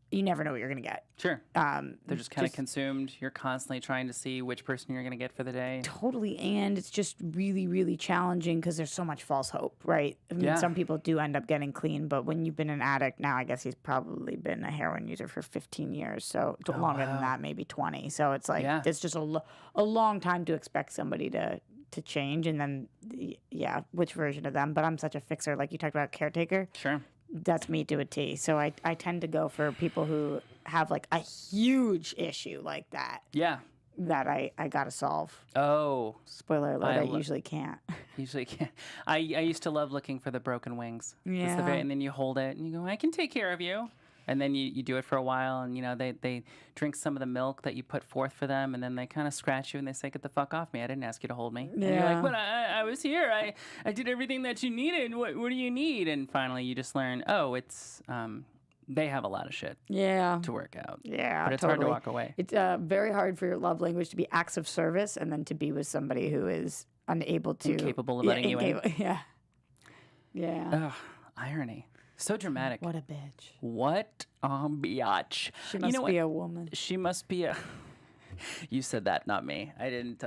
you never know what you're going to get. Sure. They're just kind of consumed. You're constantly trying to see which person you're going to get for the day. Totally. And it's just really, really challenging because there's so much false hope, right? I mean, some people do end up getting clean, but when you've been an addict now, I guess he's probably been a heroin user for 15 years. So longer than that, maybe 20. So it's like, it's just a long time to expect somebody to change. And then, which version of them? But I'm such a fixer. Like you talked about caretaker. Sure. That's me to a T. So I tend to go for people who have like a huge issue like that. Yeah. That I got to solve. Oh. Spoiler alert, I usually can't. Usually can't. I used to love looking for the broken wings. Yeah. And then you hold it and you go, I can take care of you. And then you do it for a while, and they drink some of the milk that you put forth for them, and then they kind of scratch you and they say, "Get the fuck off me! I didn't ask you to hold me." And you're like, "But I was here. I did everything that you needed. What do you need?" And finally, you just learn, it's they have a lot of shit. To work out. Yeah, but it's hard to walk away. It's very hard for your love language to be acts of service, and then to be with somebody who is unable to, incapable of letting you in. Yeah. Ugh, irony. So dramatic. What a bitch. What a biatch. She must be a woman. She must be a... You said that, not me. I didn't...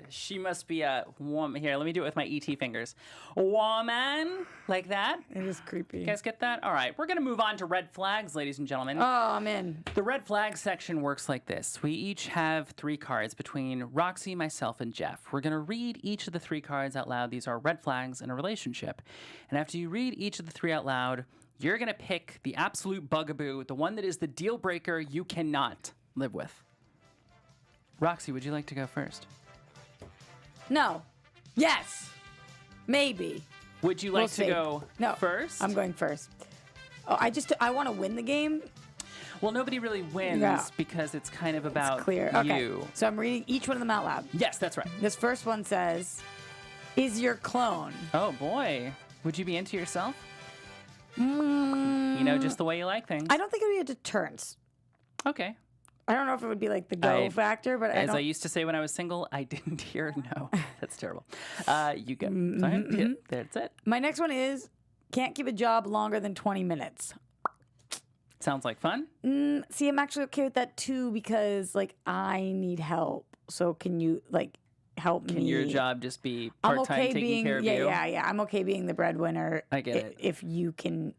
She must be a woman. Here, let me do it with my E.T. fingers. Woman. Like that. It is creepy. You guys get that? All right. We're going to move on to red flags, ladies and gentlemen. Oh, I'm in. The red flag section works like this. We each have 3 cards between Roxy, myself, and Jeff. We're going to read each of the 3 cards out loud. These are red flags in a relationship. And after you read each of the 3 out loud, you're going to pick the absolute bugaboo, the one that is the deal breaker you cannot live with. Roxy, would you like to go first? No. Yes. Maybe. Would you like to go first? I'm going first. Oh, I want to win the game. Well, nobody really wins because it's kind of about clear. you. Okay. So I'm reading each one of them out loud. Yes, that's right. This first one says, "Is your clone?" Oh boy, would you be into yourself? Mm, Just the way you like things. I don't think it would be a deterrence. Okay. I don't know if it would be like the go factor, but as I used to say when I was single, I didn't hear no. That's terrible. You go. That's it. My next one is, can't keep a job longer than 20 minutes. Sounds like fun. See, I'm actually okay with that too because I need help. So can you help me? Can your job just be part-time taking care of you? Yeah. I'm okay being the breadwinner. I get it. If you can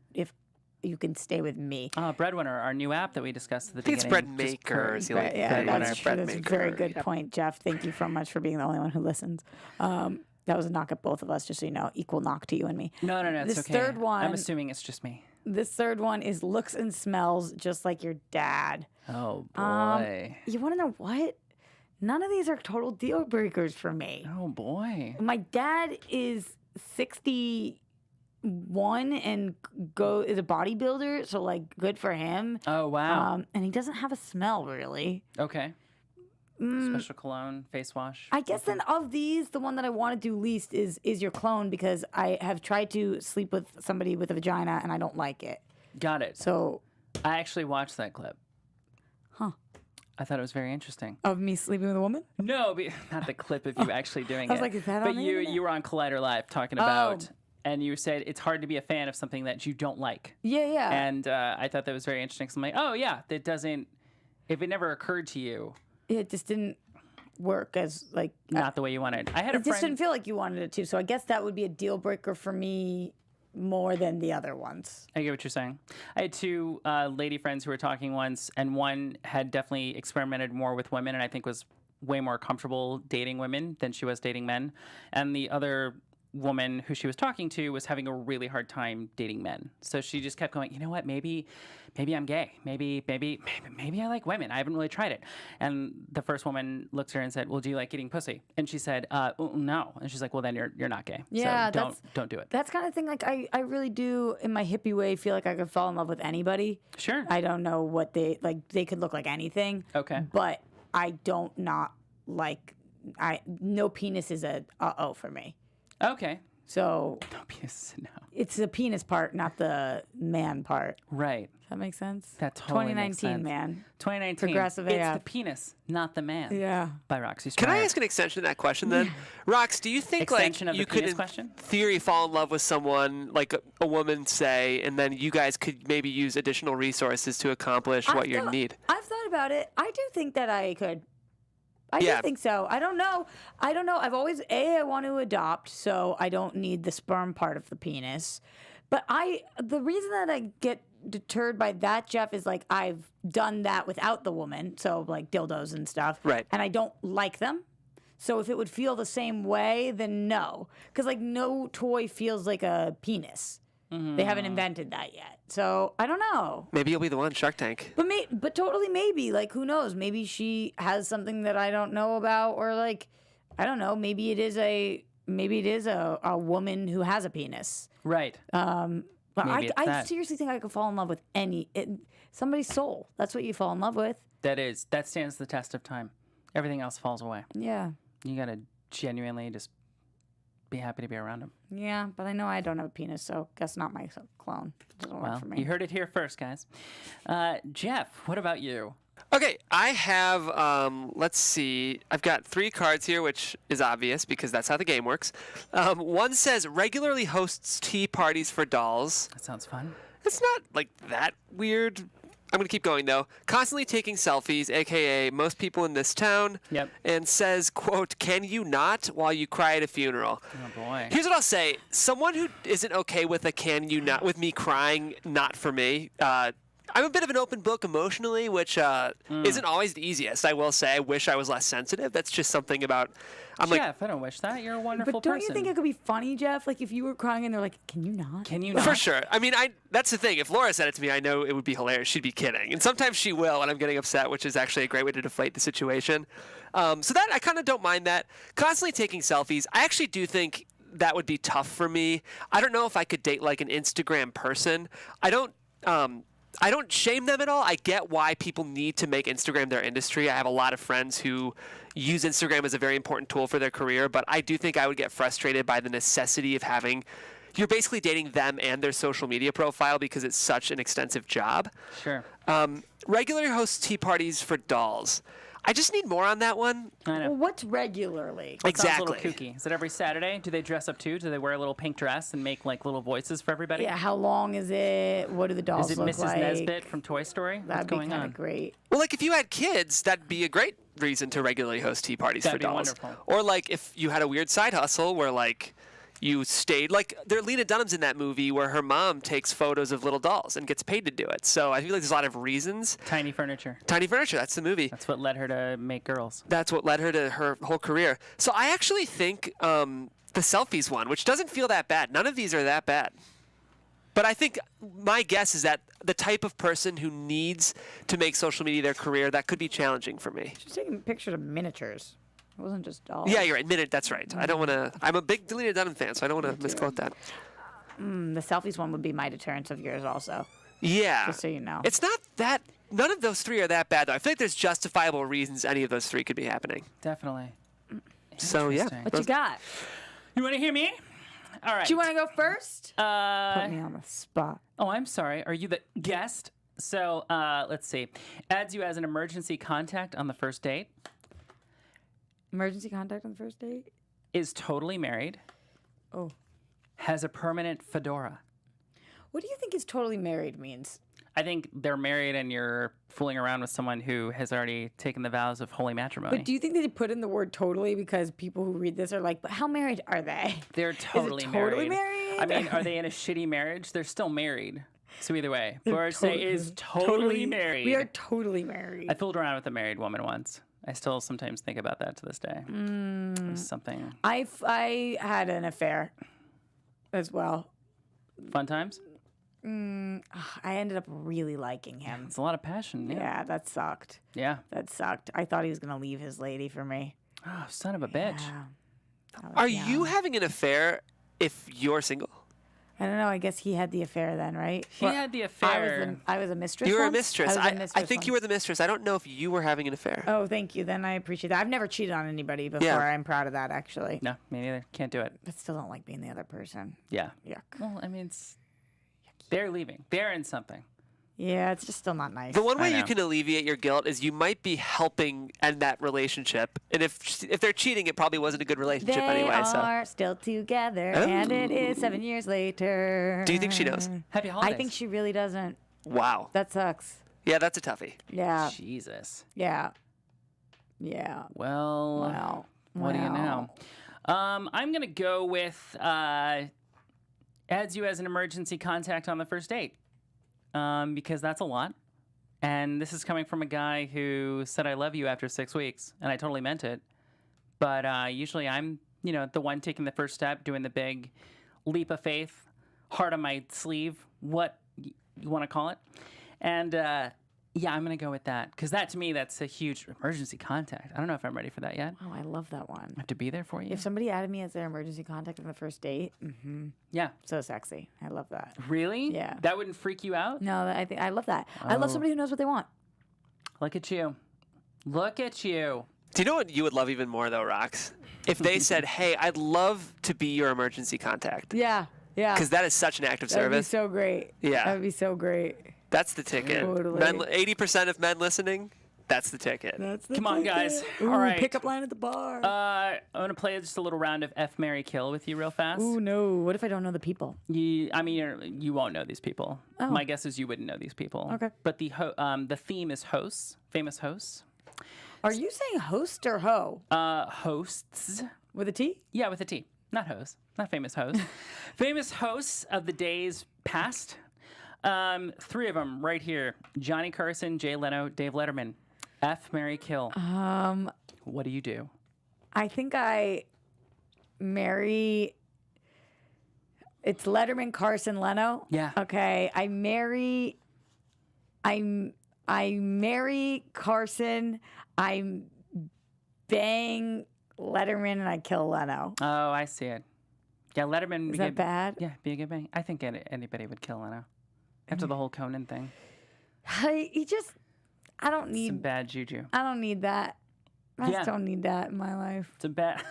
stay with me. Breadwinner, our new app that we discussed at the beginning. It's bread makers. That's a very good point, Jeff. Thank you so much for being the only one who listens. That was a knock at both of us, just so you know. Equal knock to you and me. No, it's this okay. Third one, I'm assuming it's just me. This third one is looks and smells just like your dad. Oh, boy. You want to know what? None of these are total deal breakers for me. Oh, boy. My dad is 61 and is a bodybuilder, so good for him. Oh, wow. And he doesn't have a smell really. Okay. Special cologne, face wash. I guess then of these, the one that I want to do least is your clone because I have tried to sleep with somebody with a vagina and I don't like it. Got it. So I actually watched that clip. Huh. I thought it was very interesting. Of me sleeping with a woman? No, not the clip of you actually doing it. I was like, is that on the internet? You were on Collider Live talking about, and you said it's hard to be a fan of something that you don't like. Yeah. And I thought that was very interesting. So I'm like, oh yeah, that doesn't. If it never occurred to you, it just didn't work as not the way you wanted. I had a friend. It just didn't feel like you wanted it to. So I guess that would be a deal breaker for me more than the other ones. I get what you're saying. I had 2 lady friends who were talking once, and one had definitely experimented more with women, and I think was way more comfortable dating women than she was dating men. And the other woman who she was talking to was having a really hard time dating men. So she just kept going, you know what, maybe I'm gay. Maybe I like women. I haven't really tried it. And the first woman looked at her and said, well, do you like eating pussy? And she said, no. And she's like, well, then you're not gay. Yeah, so don't do it. That's kind of thing. Like I really do, in my hippie way, feel like I could fall in love with anybody. Sure. I don't know what they like. They could look like anything. Okay. But I don't not like. No penis is a uh-oh for me. Okay. So No penis, no. it's the penis part, not the man part. Right. Does that make sense? That totally 2019, makes sense. man. 2019. Progressive It's AF. the penis, not the man. Yeah. By Roxy Striar. Can I ask an extension to that question then? Rox, do you think Extension like of the you could penis in question? theory fall in love with someone like a woman say, and then you guys could maybe use additional resources to accomplish what you need? I've thought about it. I do think that I could. I Yeah. do think so. I don't know. I've always I want to adopt, so I don't need the sperm part of the penis. But the reason that I get deterred by that, Jeff, is like I've done that without the woman, so like dildos and stuff. Right. And I don't like them. So if it would feel the same way, then no. Because like no toy feels like a penis. They haven't invented that yet. So I don't know. Maybe you'll be the one, Shark Tank. But totally maybe. Like who knows? Maybe she has something that I don't know about, or like I don't know. Maybe it is a woman who has a penis. Right. But Maybe it's I that. seriously think I could fall in love with somebody's soul. That's what you fall in love with. That stands the test of time. Everything else falls away. Yeah. You gotta genuinely just be happy to be around him. Yeah, but I know I don't have a penis, so guess not my clone. Doesn't work Well, for me. you heard it here first, guys. Jeff, what about you? Okay, I have, let's see, I've got 3 cards here, which is obvious because that's how the game works. One says regularly hosts tea parties for dolls. That sounds fun. It's not like that weird. I'm going to keep going though. Constantly taking selfies, aka most people in this town. Yep. And says, quote, can you not while you cry at a funeral? Oh boy. Here's what I'll say. Someone who isn't okay with a can you not, with me crying, not for me. I'm a bit of an open book emotionally, which isn't always the easiest. I will say I wish I was less sensitive. That's just something about, I'm like, Jeff, I don't wish that. You're a wonderful But don't person. you think it could be funny, Jeff? Like if you were crying and they're like, "Can you not?" Can you not? for sure. I mean, that's the thing. If Laura said it to me, I know it would be hilarious. She'd be kidding. And sometimes she will when I'm getting upset, which is actually a great way to deflate the situation. So that, I kind of don't mind that. Constantly taking selfies. I actually do think that would be tough for me. I don't know if I could date like an Instagram person. I don't shame them at all. I get why people need to make Instagram their industry. I have a lot of friends who use Instagram as a very important tool for their career, but I do think I would get frustrated by the necessity of having, you're basically dating them and their social media profile because it's such an extensive job. Sure. Regular hosts tea parties for dolls. I just need more on that one. I know. Well, what's regularly? Sounds a Exactly. little kooky. Is it every Saturday? Do they dress up too? Do they wear a little pink dress and make like little voices for everybody? Yeah. How long is it? What do the dolls Is it look Mrs. like? Nesbit from Toy Story? That'd What's be going kind on? of great. Well, like if you had kids, that'd be a great reason to regularly host tea parties That'd for be dolls. wonderful. Or like if you had a weird side hustle where like you stayed, like Lena Dunham's in that movie where her mom takes photos of little dolls and gets paid to do it. So I feel like there's a lot of reasons. Tiny furniture. Tiny Furniture, that's the movie. That's what led her to make girls. That's what led her to her whole career. So I actually think the selfies one, which doesn't feel that bad. None of these are that bad. But I think my guess is that the type of person who needs to make social media their career, that could be challenging for me. She's taking pictures of miniatures. It wasn't just dolls. Yeah, you're right. That's right. I don't want to. I'm a big Lena Dunham fan, so I don't want to misquote that. The selfies one would be my deterrence of yours also. Yeah. Just so you know. It's not that. None of those 3 are that bad, though. I feel like there's justifiable reasons any of those 3 could be happening. Definitely. So yeah. Interesting. What you got? You want to hear me? All right. Do you want to go first? Put me on the spot. Oh, I'm sorry. Are you the guest? So let's see. Adds you as an emergency contact on the first date. Emergency contact on the first date? Is totally married. Oh. Has a permanent fedora. What do you think is totally married means? I think they're married and you're fooling around with someone who has already taken the vows of holy matrimony. But do you think they put in the word totally because people who read this are like, but how married are they? They're totally totally married. I married? mean, are they in a shitty marriage? They're still married. So either way, Flores say is totally married. We are totally married. I fooled around with a married woman once. I still sometimes think about that to this day. It was something. I had an affair as well. Fun times? I ended up really liking him. It's a lot of passion. Yeah, that sucked. Yeah. That sucked. I thought he was going to leave his lady for me. Oh, son of a bitch. Yeah. I was Are young. you having an affair if you're single? I don't know. I guess he had the affair then, right? He had the affair. I was a mistress. You were a once? mistress. I was a I mistress think you were the mistress. I don't know if you were having an affair. Oh, thank you. Then I appreciate that. I've never cheated on anybody before. Yeah. I'm proud of that, actually. No, me neither. Can't do it. But still don't like being the other person. Yeah. Yuck. Well, I mean, they're leaving. They're in something. Yeah, it's just still not nice. The one way I you know. can alleviate your guilt is you might be helping end that relationship. And if they're cheating, it probably wasn't a good relationship They anyway. So are still together, and it is 7 years later. do you think she knows? Happy holidays. I think she really doesn't. Wow. That sucks. Yeah, that's a toughie. Yeah, Jesus. yeah, yeah. Well, Wow. what do you Wow. know? I'm going to go with adds you as an emergency contact on the first date because that's a lot. And this is coming from a guy who said, I love you after 6 weeks. And I totally meant it. But usually I'm, the one taking the first step, doing the big leap of faith, heart on my sleeve, what you want to call it. And yeah, I'm going to go with that. Because that, to me, that's a huge emergency contact. I don't know if I'm ready for that yet. Oh, I love that one. I have to be there for you. If somebody added me as their emergency contact on the first date, Yeah. so sexy. I love that. Really? Yeah. That wouldn't freak you out? No, I think I love that. I love somebody who knows what they want. Look at you. Look at you. Do you know what you would love even more, though, Rox? If they said, hey, I'd love to be your emergency contact. Yeah, yeah. Because that is such an act of That'd be service. so great. Yeah. That'd be so great. That's the ticket. Totally. 80% of men listening, that's the ticket. That's the Come on, ticket. guys. Ooh, All right. Pickup line at the bar. I'm going to play just a little round of F, Marry, Kill with you real fast. Ooh, no. What if I don't know the people? You won't know these people. Oh. My guess is you wouldn't know these people. Okay. But the theme is hosts, famous hosts. Are you saying host or hoe? Hosts. With a T? Yeah, with a T. Not hosts. Not famous hosts. Famous hosts of the days past. 3 of them right here. Johnny Carson, Jay Leno, Dave Letterman. F, Marry, Kill. What do you do? I think I marry. It's Letterman, Carson, Leno. Yeah. Okay. I marry Carson. I bang Letterman, and I kill Leno. Oh, I see it. Yeah, Letterman. Is that bad? Yeah, be a good bang. I think anybody would kill Leno. After the whole Conan thing. I don't Some need. bad juju. I don't need that. I Yeah. just don't need that in my life. It's a bad.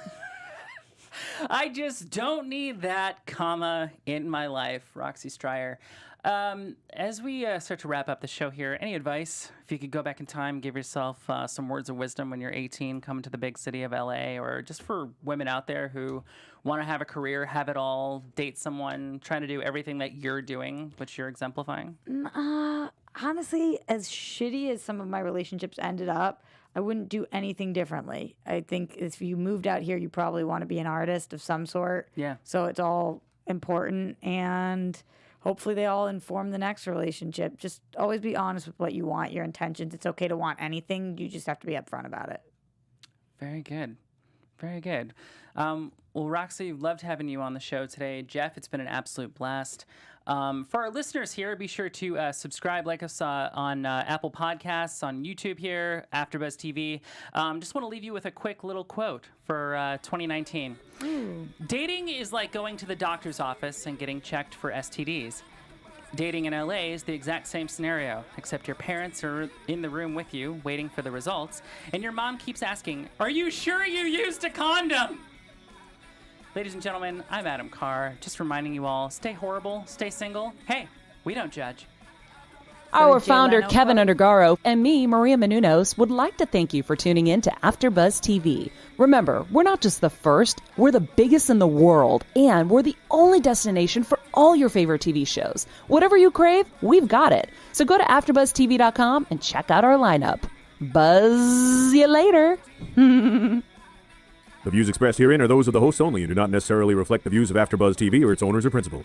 I just don't need that comma in my life, Roxy Striar. As we start to wrap up the show here, any advice? If you could go back in time, give yourself some words of wisdom when you're 18, coming to the big city of LA, or just for women out there who want to have a career, have it all, date someone, trying to do everything that you're doing, which you're exemplifying? Honestly, as shitty as some of my relationships ended up, I wouldn't do anything differently. I think if you moved out here, you probably want to be an artist of some sort. Yeah. So it's all important, and hopefully they all inform the next relationship. Just always be honest with what you want, your intentions. It's okay to want anything. You just have to be upfront about it. Very good. Very good. Well, Roxy, loved having you on the show today. Jeff, it's been an absolute blast. For our listeners here, be sure to subscribe, like us on Apple Podcasts, on YouTube here, AfterBuzz TV. Just want to leave you with a quick little quote for 2019. Dating is like going to the doctor's office and getting checked for STDs. Dating in LA is the exact same scenario, except your parents are in the room with you, waiting for the results, and your mom keeps asking, "Are you sure you used a condom?" Ladies and gentlemen, I'm Adam Carr, just reminding you all, stay horrible, stay single. Hey, we don't judge. Our Jay founder, Leno Kevin quote? Undergaro, and me, Maria Menounos, would like to thank you for tuning in to AfterBuzz TV. Remember, we're not just the first, we're the biggest in the world, and we're the only destination for all your favorite TV shows. Whatever you crave, we've got it. So go to AfterBuzzTV.com and check out our lineup. Buzz you later. The views expressed herein are those of the hosts only and do not necessarily reflect the views of AfterBuzz TV or its owners or principals.